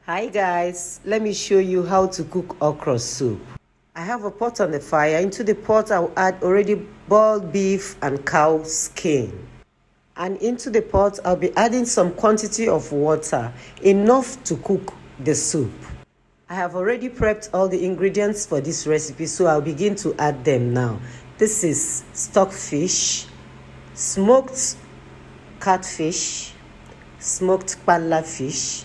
Hi guys, let me show you how to cook okra soup. I have a pot on the fire. Into the pot I'll add already boiled beef and cow skin. And into the pot I'll be adding some quantity of water, enough to cook the soup. I have already prepped all the ingredients for this recipe, so I'll begin to add them now. This is stockfish, smoked catfish, smoked pala fish,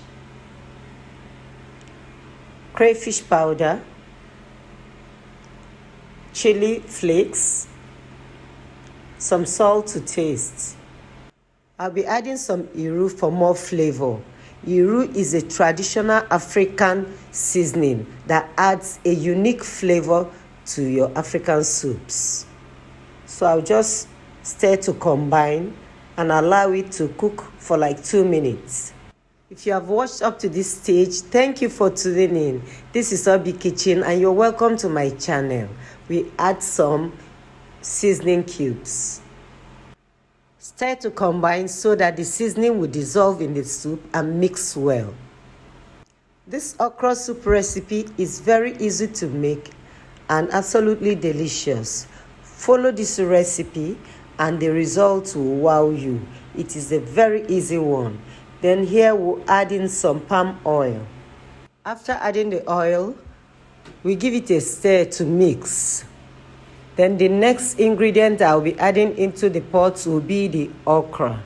crayfish powder, chili flakes, some salt to taste. I'll be adding some iru for more flavor. Iru is a traditional African seasoning that adds a unique flavor to your African soups. So I'll just stir to combine and allow it to cook for like 2 minutes. If you have watched up to this stage, thank you for tuning in. This is Obi Kitchen and you're welcome to my channel. We add some seasoning cubes. Stir to combine so that the seasoning will dissolve in the soup and mix well. This okra soup recipe is very easy to make and absolutely delicious. Follow this recipe and the results will wow you. It is a very easy one. Then here we'll add in some palm oil. After adding the oil, we give it a stir to mix. Then the next ingredient I'll be adding into the pot will be the okra.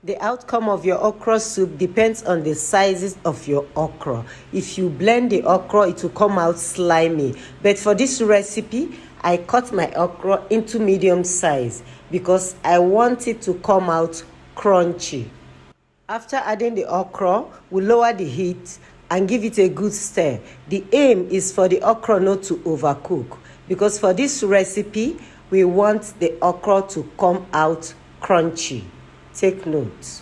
The outcome of your okra soup depends on the sizes of your okra. If you blend the okra, it will come out slimy. But for this recipe, I cut my okra into medium size because I want it to come out crunchy. After adding the okra, we lower the heat and give it a good stir. The aim is for the okra not to overcook, because for this recipe, we want the okra to come out crunchy. Take note.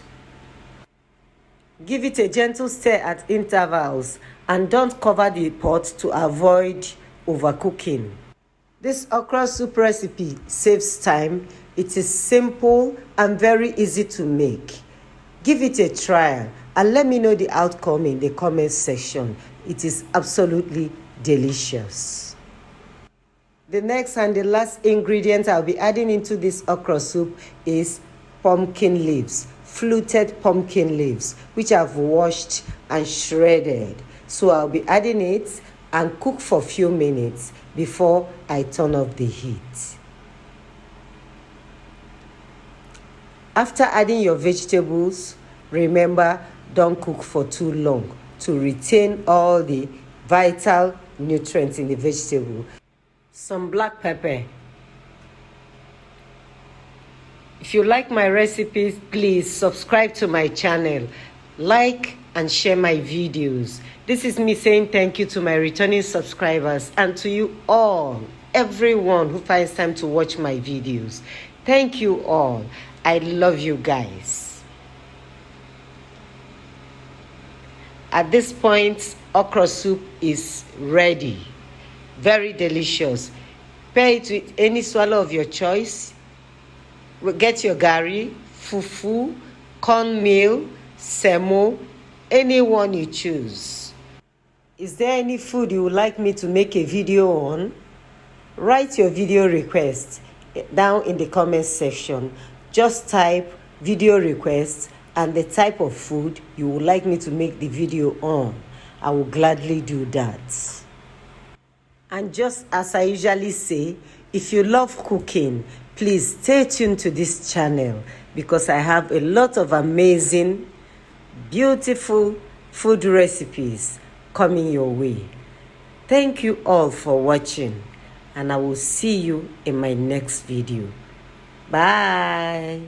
Give it a gentle stir at intervals and don't cover the pot to avoid overcooking. This okra soup recipe saves time. It is simple and very easy to make. Give it a trial and let me know the outcome in the comment section. It is absolutely delicious. The next and the last ingredient I'll be adding into this okra soup is pumpkin leaves, fluted pumpkin leaves, which I've washed and shredded. So I'll be adding it and cook for a few minutes before I turn off the heat. After adding your vegetables, remember, don't cook for too long to retain all the vital nutrients in the vegetable. Some black pepper. If you like my recipes, please subscribe to my channel, like and share my videos. This is me saying thank you to my returning subscribers and to you all, everyone who finds time to watch my videos. Thank you all. I love you guys. At this point, okra soup is ready. Very delicious. Pair it with any swallow of your choice. Get your gari, fufu, cornmeal, semo, any one you choose. Is there any food you would like me to make a video on? Write your video request down in the comment section. Just type video request and the type of food you would like me to make the video on. I will gladly do that. And just as I usually say, if you love cooking, please stay tuned to this channel because I have a lot of amazing, beautiful food recipes coming your way. Thank you all for watching and I will see you in my next video. Bye.